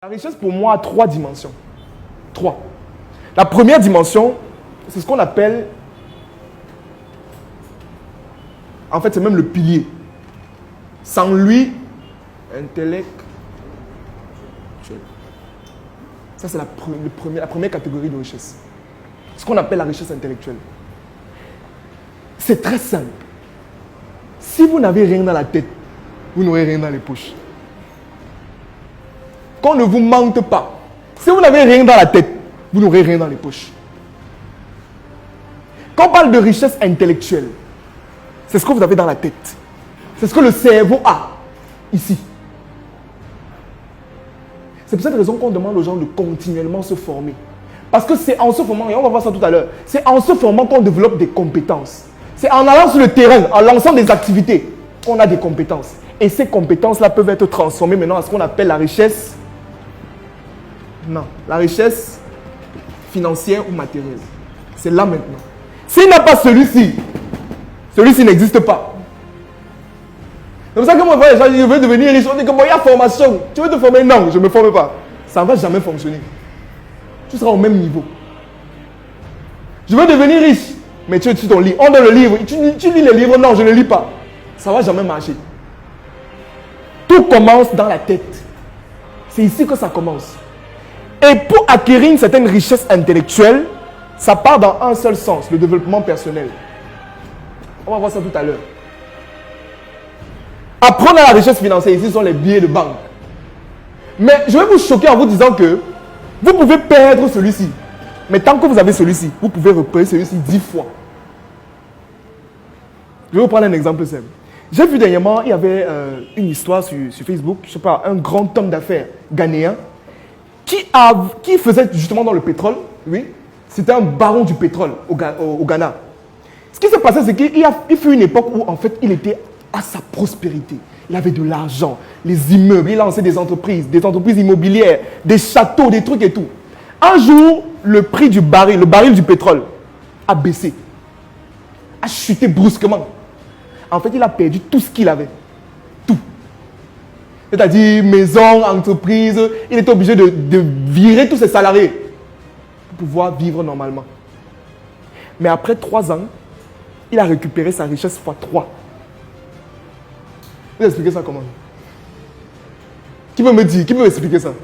La richesse, pour moi, a 3 dimensions. 3. La première dimension, c'est ce qu'on appelle... En fait, c'est même le pilier. Sans lui, intellectuel. Ça, c'est la première catégorie de richesse. Ce qu'on appelle la richesse intellectuelle. C'est très simple. Si vous n'avez rien dans la tête, vous n'aurez rien dans les poches. Qu'on ne vous mente pas. Si vous n'avez rien dans la tête, vous n'aurez rien dans les poches. Quand on parle de richesse intellectuelle, c'est ce que vous avez dans la tête. C'est ce que le cerveau a ici. C'est pour cette raison qu'on demande aux gens de continuellement se former. Parce que c'est en se formant, et on va voir ça tout à l'heure, c'est en se formant qu'on développe des compétences. C'est en allant sur le terrain, en lançant des activités, qu'on a des compétences. Et ces compétences-là peuvent être transformées maintenant à ce qu'on appelle la richesse. Non, la richesse financière ou matérielle. C'est là maintenant. S'il n'a pas celui-ci, celui-ci n'existe pas. C'est pour ça que moi, les gens disent, je veux devenir riche. On dit que bon, il y a formation. Tu veux te former? Non, je ne me forme pas. Ça ne va jamais fonctionner. Tu seras au même niveau. Je veux devenir riche. Mais tu es sur ton lit. On donne le livre. Tu lis le livre? Non, je ne lis pas. Ça ne va jamais marcher. Tout commence dans la tête. C'est ici que ça commence. Et pour acquérir une certaine richesse intellectuelle, ça part dans un seul sens, le développement personnel. On va voir ça tout à l'heure. Apprendre la richesse financière, ici, ce sont les billets de banque. Mais je vais vous choquer en vous disant que vous pouvez perdre celui-ci. Mais tant que vous avez celui-ci, vous pouvez repérer celui-ci 10 fois. Je vais vous prendre un exemple simple. J'ai vu dernièrement, il y avait une histoire sur Facebook, je ne sais pas, un grand homme d'affaires ghanéen qui faisait justement dans le pétrole, oui, c'était un baron du pétrole au Ghana. Ce qui s'est passé, c'est qu'il fut une époque où en fait il était à sa prospérité. Il avait de l'argent, les immeubles, il lançait des entreprises immobilières, des châteaux, des trucs et tout. Un jour, le prix du baril, le baril du pétrole, a baissé, a chuté brusquement. En fait, il a perdu tout ce qu'il avait. Tout. C'est-à-dire maison, entreprise. Il était obligé de virer tous ses salariés pour pouvoir vivre normalement. Mais après 3 ans, il a récupéré sa richesse fois 3. Vous expliquez ça comment? Qui peut me dire? Qui peut m'expliquer ça? Pour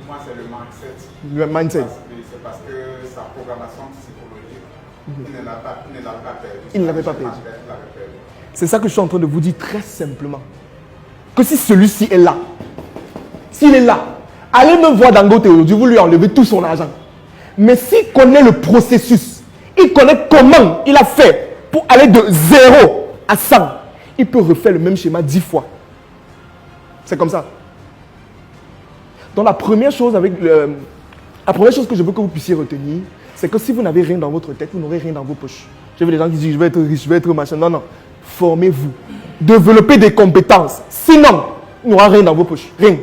moi, c'est le mindset. Le mindset. C'est parce que sa programmation psychologique, il ne l'a pas perdu. Il ne l'avait pas perdu. C'est ça que je suis en train de vous dire très simplement. Que si celui-ci est là, s'il est là, allez me voir Dangote aujourd'hui, vous lui enlevez tout son argent. Mais s'il connaît le processus, il connaît comment il a fait pour aller de 0 à 100, il peut refaire le même schéma 10 fois. C'est comme ça. Donc la première chose que je veux que vous puissiez retenir, c'est que si vous n'avez rien dans votre tête, vous n'aurez rien dans vos poches. J'ai vu des gens qui disent, je vais être riche, je vais être machin. Non, non. Formez-vous. Développez des compétences. Sinon, il n'y aura rien dans vos poches. Rien.